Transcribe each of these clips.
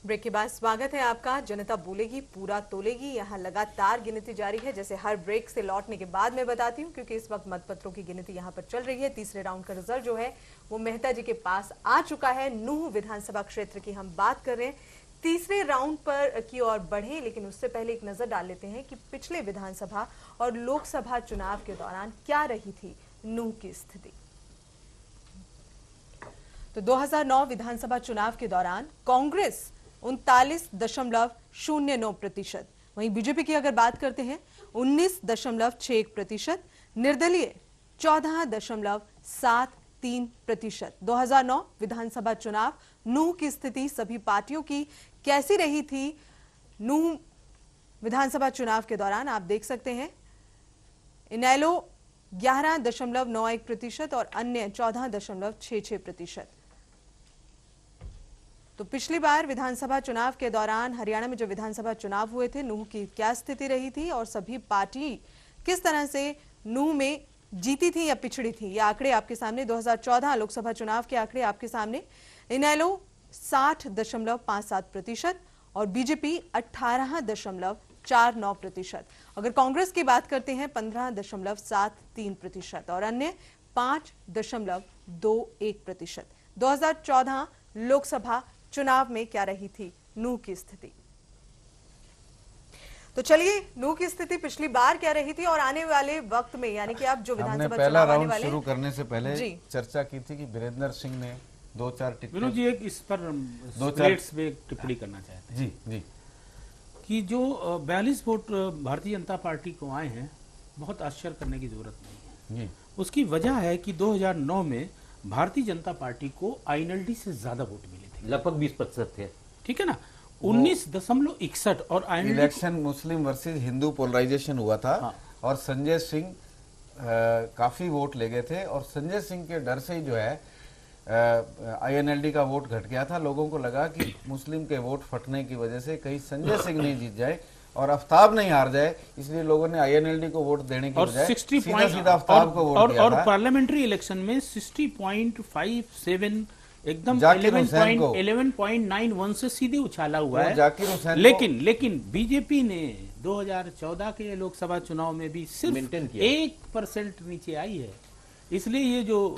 Break के बाद स्वागत है आपका। जनता बोलेगी पूरा तोलेगी, यहाँ लगातार गिनती जारी है। जैसे हर ब्रेक से लौटने के बाद मैं बताती हूँ, क्योंकि इस वक्त मतपत्रों की गिनती यहाँ पर चल रही है। तीसरे राउंड का रिजल्ट जो है वो मेहता जी के पास आ चुका है। नूह विधानसभा क्षेत्र की हम बात कर रहे हैं। तीसरे राउंड पर की ओर बढ़े, लेकिन उससे पहले एक नजर डाल लेते हैं कि पिछले विधानसभा और लोकसभा चुनाव के दौरान क्या रही थी नूह की स्थिति। तो 2009 विधानसभा चुनाव के दौरान कांग्रेस 39.09%, वहीं बीजेपी की अगर बात करते हैं 19.61%, निर्दलीय 14.73%। 2009 विधानसभा चुनाव, नूह की स्थिति सभी पार्टियों की कैसी रही थी नूह विधानसभा चुनाव के दौरान, आप देख सकते हैं। इनेलो 11.91% और अन्य 14.66%। तो पिछली बार विधानसभा चुनाव के दौरान हरियाणा में जो विधानसभा चुनाव हुए थे, नूह की क्या स्थिति रही थी और सभी पार्टी किस तरह से नूह में जीती थी या पिछड़ी थी, ये आंकड़े आपके सामने। 2014 लोकसभा चुनाव के आंकड़े आपके सामने। इनेलो 60.57% और बीजेपी 18.49%। अगर कांग्रेस की बात करते हैं 15.73% और अन्य 5.21%। 2014 लोकसभा चुनाव में क्या रही थी नूह की स्थिति। तो चलिए, नूह की स्थिति पिछली बार क्या रही थी और आने वाले वक्त में, यानी कि आप जो विधानसभा चुनाव आने वाले शुरू करने से पहले चर्चा की थी कि वीरेंद्र सिंह ने 2-4 टिप्पणी। विनोद जी, एक इस पर स्लेट्स में टिप्पणी करना चाहते हैं जी कि जो 42 वोट भारतीय जनता पार्टी को आए हैं, बहुत आश्चर्य करने की जरूरत नहीं है। उसकी वजह है कि 2009 में भारतीय जनता पार्टी को आईएनएलडी से ज्यादा वोट मिले थे, लगभग 20% थे, ठीक है ना। 19.61 और इलेक्शन मुस्लिम वर्सेस हिंदू पोलराइजेशन हुआ था। हाँ। और संजय सिंह काफी वोट ले गए थे और संजय सिंह के डर से ही जो है आईएनएलडी का वोट घट गया था। लोगों को लगा कि मुस्लिम के वोट फटने की वजह से कहीं संजय सिंह नहीं जीत जाए और आफ्ताब नहीं हार जाए, इसलिए लोगों ने आईएनएलडी को वोट देने की बजाय सीधा आफ्ताब को वोट दिया और था। पार्लियामेंट्री इलेक्शन में 60.57 एकदम 11.91 से सीधे उछाला हुआ है जाकिर हुसैन। लेकिन बीजेपी ने 2014 के लोकसभा चुनाव में भी सिर्फ 1% नीचे आई है। इसलिए ये जो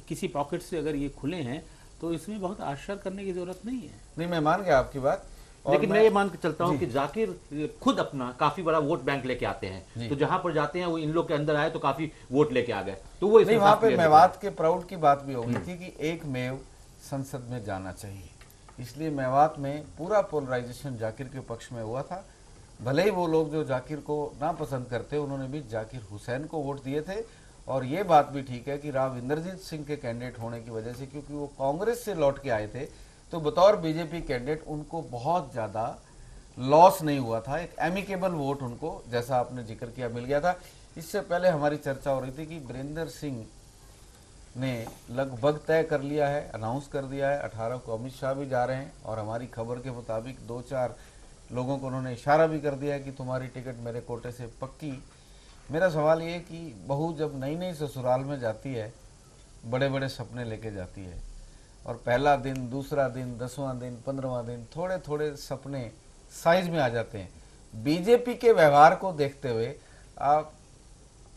किसी पॉकेट से अगर ये खुले हैं तो इसमें बहुत आश्चर्य करने की जरूरत नहीं है। नहीं, मैं मान गया आपकी बात, लेकिन मैं ये मान के चलता हूं कि जाकिर खुद अपना काफी बड़ा वोट बैंक लेके आते हैं, तो जहां पर जाते हैं वो इन लोग के अंदर आए तो काफी वोट लेके आ गए। तो वो नहीं, वहां पे मेवात के प्राउड की बात भी हो गई थी कि एक मेव संसद में जाना चाहिए, इसलिए मेवात में पूरा पोलराइजेशन जाकिर के पक्ष में हुआ था। भले ही वो लोग जो जाकिर को ना पसंद करते, उन्होंने भी जाकिर हुसैन को वोट दिए थे। और ये बात भी ठीक है कि राव इंद्रजीत सिंह के कैंडिडेट होने की वजह से, क्योंकि वो कांग्रेस से लौट के आए थे, तो बतौर बीजेपी कैंडिडेट उनको बहुत ज़्यादा लॉस नहीं हुआ था। एक एमिकेबल वोट उनको, जैसा आपने जिक्र किया, मिल गया था। इससे पहले हमारी चर्चा हो रही थी कि वीरेंद्र सिंह ने लगभग तय कर लिया है, अनाउंस कर दिया है, 18 को अमित शाह भी जा रहे हैं और हमारी खबर के मुताबिक 2-4 लोगों को उन्होंने इशारा भी कर दिया है कि तुम्हारी टिकट मेरे कोटे से पक्की। मेरा सवाल ये है कि बहू जब नई नई ससुराल में जाती है, बड़े बड़े सपने लेके जाती है और पहला दिन, दूसरा दिन, 10वां दिन, 15वां दिन, थोड़े थोड़े सपने साइज में आ जाते हैं। बीजेपी के व्यवहार को देखते हुए आप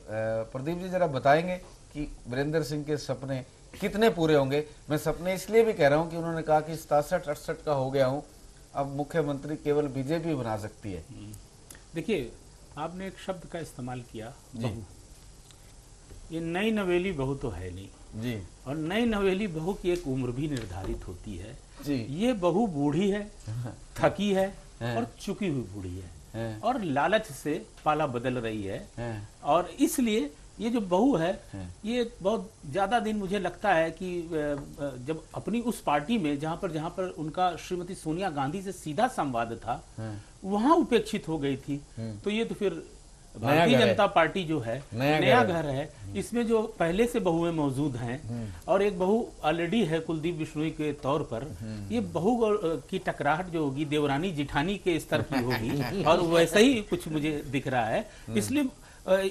प्रदीप जी जरा बताएंगे कि वीरेंद्र सिंह के सपने कितने पूरे होंगे। मैं सपने इसलिए भी कह रहा हूं कि उन्होंने कहा कि 67-68 का हो गया हूं, अब मुख्यमंत्री केवल बीजेपी बना सकती है। देखिए, आपने एक शब्द का इस्तेमाल किया, बहू। ये नई नवेली बहू तो है नहीं जी, और नई नवेली बहू की एक उम्र भी निर्धारित होती है जी। ये बहू बूढ़ी है, थकी है और चुकी हुई बूढ़ी है और लालच से पाला बदल रही है और इसलिए ये जो बहू है ये बहुत ज्यादा दिन, मुझे लगता है कि जब अपनी उस पार्टी में जहां पर उनका श्रीमती सोनिया गांधी से सीधा संवाद था, वहां उपेक्षित हो गई थी। तो ये तो फिर भारतीय जनता पार्टी जो है नया घर है, इसमें जो पहले से बहुएं मौजूद हैं और एक बहू ऑलरेडी है कुलदीप बिश्नोई के तौर पर, ये बहू की टकराहट जो होगी देवरानी जिठानी के स्तर की होगी और वैसा ही कुछ मुझे दिख रहा है। इसलिए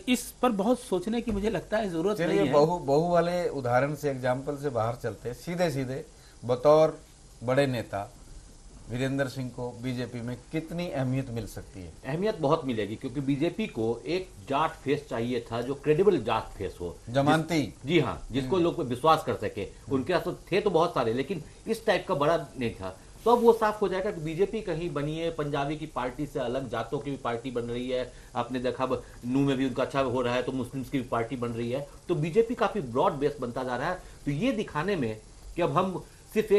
इस पर बहुत सोचने की मुझे लगता है जरूरत नहीं है। बहू वाले उदाहरण से, एग्जाम्पल से बाहर चलते सीधे सीधे बतौर बड़े नेता वीरेंद्र सिंह को बीजेपी में कितनी अहमियत मिल सकती है? अहमियत बहुत मिलेगी, क्योंकि बीजेपी को एक जाट फेस चाहिए था जो क्रेडिबल जाट फेस हो, जमानती। जी हाँ, जिसको लोग पे विश्वास कर सके। उनके पास तो थे तो बहुत सारे, लेकिन इस टाइप का बड़ा नहीं था। तो अब वो साफ हो जाएगा कि बीजेपी कहीं बनी है पंजाबी की पार्टी से अलग, जातों की भी पार्टी बन रही है। आपने देखा नू में भी उनका अच्छा हो रहा है, तो मुस्लिम्स की भी पार्टी बन रही है। तो बीजेपी काफी ब्रॉड बेस बनता जा रहा है। तो ये दिखाने में कि अब हम सिर्फ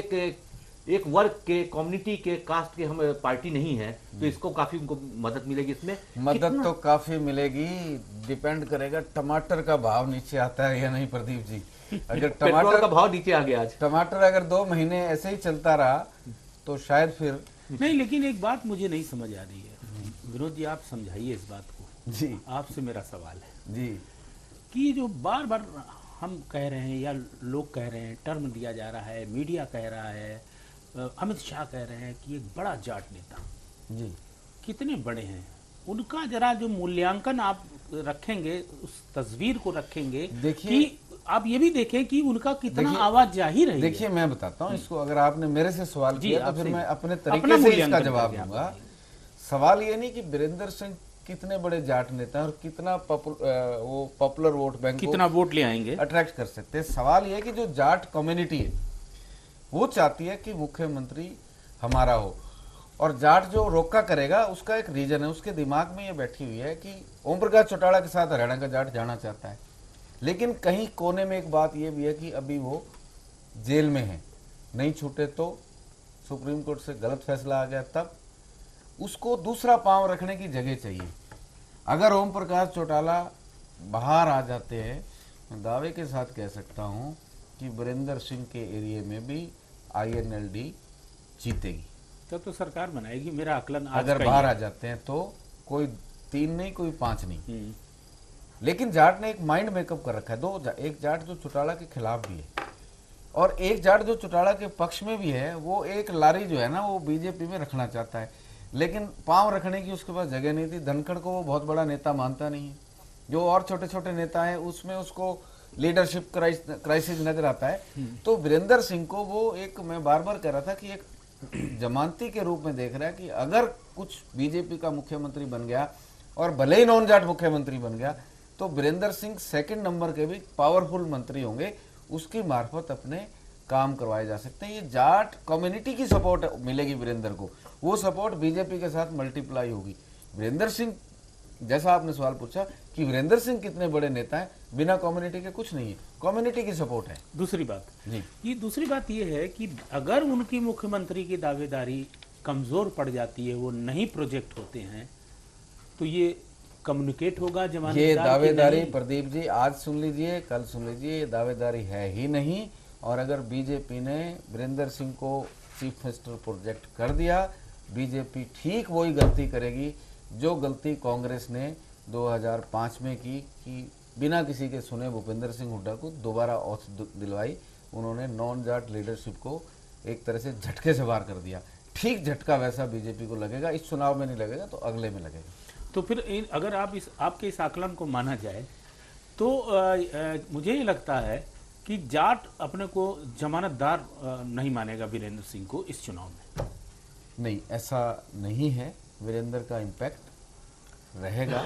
एक वर्ग के, कम्युनिटी के, कास्ट के हम पार्टी नहीं है, तो इसको काफी उनको मदद मिलेगी। इसमें मदद तो काफी मिलेगी, डिपेंड करेगा टमाटर का भाव नीचे आता है या नहीं प्रदीप जी। अगर पेट्रोल का भाव नीचे आ गया आज, टमाटर अगर 2 महीने ऐसे ही चलता रहा तो शायद फिर नहीं। लेकिन एक बात मुझे नहीं समझ आ रही है, विनोद जी आप समझाइए इस बात को। जी आपसे मेरा सवाल है जी कि जो बार बार हम कह रहे हैं या लोग कह रहे हैं, टर्म दिया जा रहा है, मीडिया कह रहा है, अमित शाह कह रहे हैं कि एक बड़ा जाट नेता, जी कितने बड़े हैं, उनका जरा जो मूल्यांकन आप रखेंगे, उस तस्वीर को रखेंगे, देखिए कि आप ये भी देखें कि उनका कितना आवाज जा ही रही है। देखिए मैं बताता हूँ इसको, अगर आपने मेरे से सवाल किया तो फिर मैं अपने अपना तरीके से इसका मूल्यांकन जवाब करके दूंगा। सवाल ये नहीं कि वीरेंद्र सिंह कितने बड़े जाट नेता हैं और कितना वो पॉपुलर वोट बैंक कितना वोट ले आएंगे, अट्रैक्ट कर सकते हैं। सवाल ये है कि जो जाट कम्युनिटी है वो चाहती है कि मुख्यमंत्री हमारा हो, और जाट जो रोका करेगा उसका एक रीजन है, उसके दिमाग में ये बैठी हुई है कि ओम प्रकाश चौटाला के साथ हरियाणा का जाट जाना चाहता है। लेकिन कहीं कोने में एक बात ये भी है कि अभी वो जेल में है, नहीं छूटे तो सुप्रीम कोर्ट से गलत फैसला आ गया, तब उसको दूसरा पांव रखने की जगह चाहिए। अगर ओम प्रकाश चौटाला बाहर आ जाते हैं, मैं दावे के साथ कह सकता हूं कि वीरेंद्र सिंह के एरिया में भी INLD जीतेगी। तो सरकार बनाएगी, मेरा आकलन आज अगर का ही बाहर है। आ जाते हैं तो कोई 3 नहीं, कोई 5 नहीं। लेकिन जाट ने एक माइंड मेकअप कर रखा है। एक जाट जो चौटाला के खिलाफ भी है और एक जाट जो चौटाला के पक्ष में भी है, वो एक लारी जो है ना वो बीजेपी में रखना चाहता है, लेकिन पांव रखने की उसके पास जगह नहीं थी। धनखड़ को वो बहुत बड़ा नेता मानता नहीं है, जो और छोटे छोटे नेता हैं उसमें उसको लीडरशिप क्राइसिस नजर आता है। तो वीरेंद्र सिंह को वो एक, मैं बार बार कह रहा था कि एक जमानती के रूप में देख रहा है कि अगर कुछ बीजेपी का मुख्यमंत्री बन गया और भले ही नॉन जाट मुख्यमंत्री बन गया तो वीरेंद्र सिंह 2nd नंबर के भी पावरफुल मंत्री होंगे, उसकी मार्फत अपने काम करवाए जा सकते हैं। ये जाट कम्युनिटी की सपोर्ट मिलेगी वीरेंद्र को, वो सपोर्ट बीजेपी के साथ मल्टीप्लाई होगी। वीरेंद्र सिंह, जैसा आपने सवाल पूछा कि वीरेंद्र सिंह कितने बड़े नेता हैं, बिना कम्युनिटी के कुछ नहीं है, कम्युनिटी की सपोर्ट है। दूसरी बात जी, ये दूसरी बात ये है कि अगर उनकी मुख्यमंत्री की दावेदारी कमजोर पड़ जाती है, वो नहीं प्रोजेक्ट होते हैं, तो ये कम्युनिकेट होगा जमानतदार ये की दावेदारी नहीं? प्रदीप जी आज सुन लीजिए, कल सुन लीजिए, ये दावेदारी है ही नहीं। और अगर बीजेपी ने वीरेंद्र सिंह को चीफ मिनिस्टर प्रोजेक्ट कर दिया, बीजेपी ठीक वही गलती करेगी जो गलती कांग्रेस ने 2005 में की कि बिना किसी के सुने भूपेंद्र सिंह हुड्डा को दोबारा औथ दिलवाई। उन्होंने नॉन जाट लीडरशिप को एक तरह से झटके से बाहर कर दिया। ठीक झटका वैसा बीजेपी को लगेगा, इस चुनाव में नहीं लगेगा तो अगले में लगेगा। तो फिर अगर आप आपके इस आकलन को माना जाए तो मुझे ये लगता है कि जाट अपने को जमानतदार नहीं मानेगा वीरेंद्र सिंह को इस चुनाव में। नहीं, ऐसा नहीं है। वीरेंद्र का इम्पैक्ट रहेगा,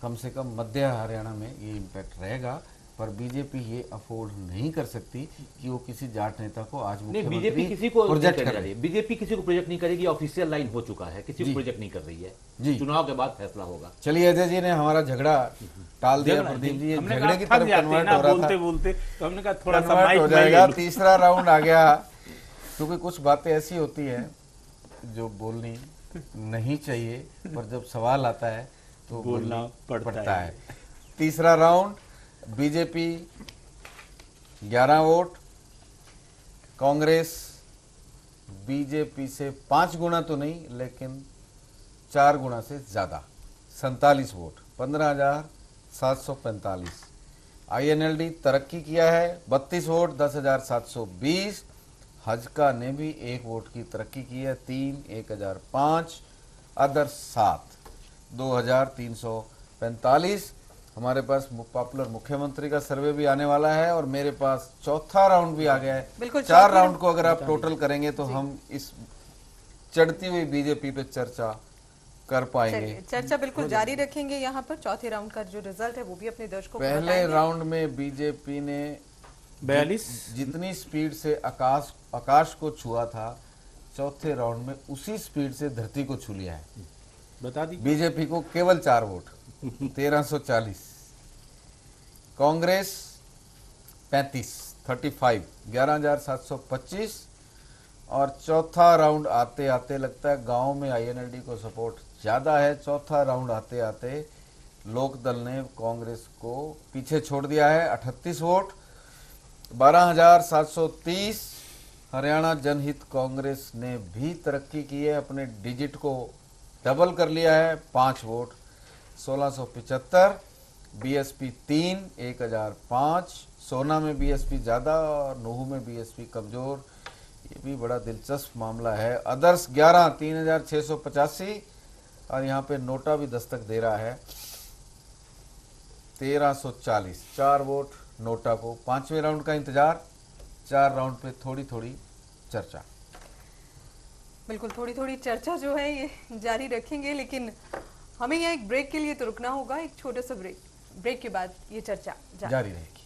कम से कम मध्य हरियाणा में ये इम्पैक्ट रहेगा, पर बीजेपी ये अफोर्ड नहीं कर सकती कि वो किसी जाट नेता को आज मुख्यमंत्री बीजेपी किसी को प्रोजेक्ट नहीं कर कर रही है। बीजेपी किसी को प्रोजेक्ट नहीं करेगी, ऑफिशियल लाइन हो चुका है, किसी को प्रोजेक्ट नहीं कर रही है। जी, चुनाव के बाद फैसला होगा। चलिए अजय जी ने हमारा झगड़ा टाल दिया प्रदीप जी, ये झगड़े की तरफ कन्वर्ट हो रहा था, बोलते तो हमने कहा थोड़ा सा कन्वर्ट माइक हो जाएगा। तीसरा राउंड आ गया, क्योंकि कुछ बातें ऐसी होती है जो बोलनी नहीं चाहिए, पर जब सवाल आता है तो बोलना पड़ता है। तीसरा round, BJP 11 vote, Congress BJP से 5 गुना तो नहीं लेकिन 4 गुना से ज्यादा, 47 वोट, 15,745। INLD तरक्की किया है, 32 वोट, 10,720। हजका ने भी 1 वोट की तरक्की की है, 3, 1,005। अदर 7, 2,345। हमारे पास पॉपुलर मुख्यमंत्री का सर्वे भी आने वाला है और मेरे पास चौथा राउंड भी आ गया है। बिल्कुल, 4 राउंड को अगर आप टोटल करेंगे तो हम इस चढ़ती हुई बीजेपी पे चर्चा कर पाएंगे। चलिए, चर्चा बिल्कुल जारी रखेंगे। यहाँ पर चौथे राउंड का जो रिजल्ट है वो भी अपने दर्शकों को पहले बताएंगे। राउंड में बीजेपी ने 42 जितनी स्पीड से आकाश को छुआ था, चौथे राउंड में उसी स्पीड से धरती को छू लिया है। बता दी। बीजेपी को केवल 4 वोट 1340, कांग्रेस 35 11,725, और चौथा राउंड आते आते लगता है गांव में आईएनएलडी को सपोर्ट ज्यादा है। चौथा राउंड आते आते लोकदल ने कांग्रेस को पीछे छोड़ दिया है 38 वोट 12,730। हरियाणा जनहित कांग्रेस ने भी तरक्की की है, अपने डिजिट को डबल कर लिया है 5 वोट 1675। बीएसपी 3 1005, सोना में बीएसपी ज्यादा और नूहू में बीएसपी कमजोर। ये भी बड़ा दिलचस्प मामला है। अदर्स 11 3685, और यहाँ पे नोटा भी दस्तक दे रहा है 1340, 4 वोट नोटा को। 5वें राउंड का इंतजार, 4 राउंड पे थोड़ी थोड़ी चर्चा। बिल्कुल थोड़ी थोड़ी चर्चा जो है ये जारी रखेंगे, लेकिन हमें यहाँ एक ब्रेक के लिए तो रुकना होगा। एक छोटा सा ब्रेक के बाद ये चर्चा जारी रहेगी।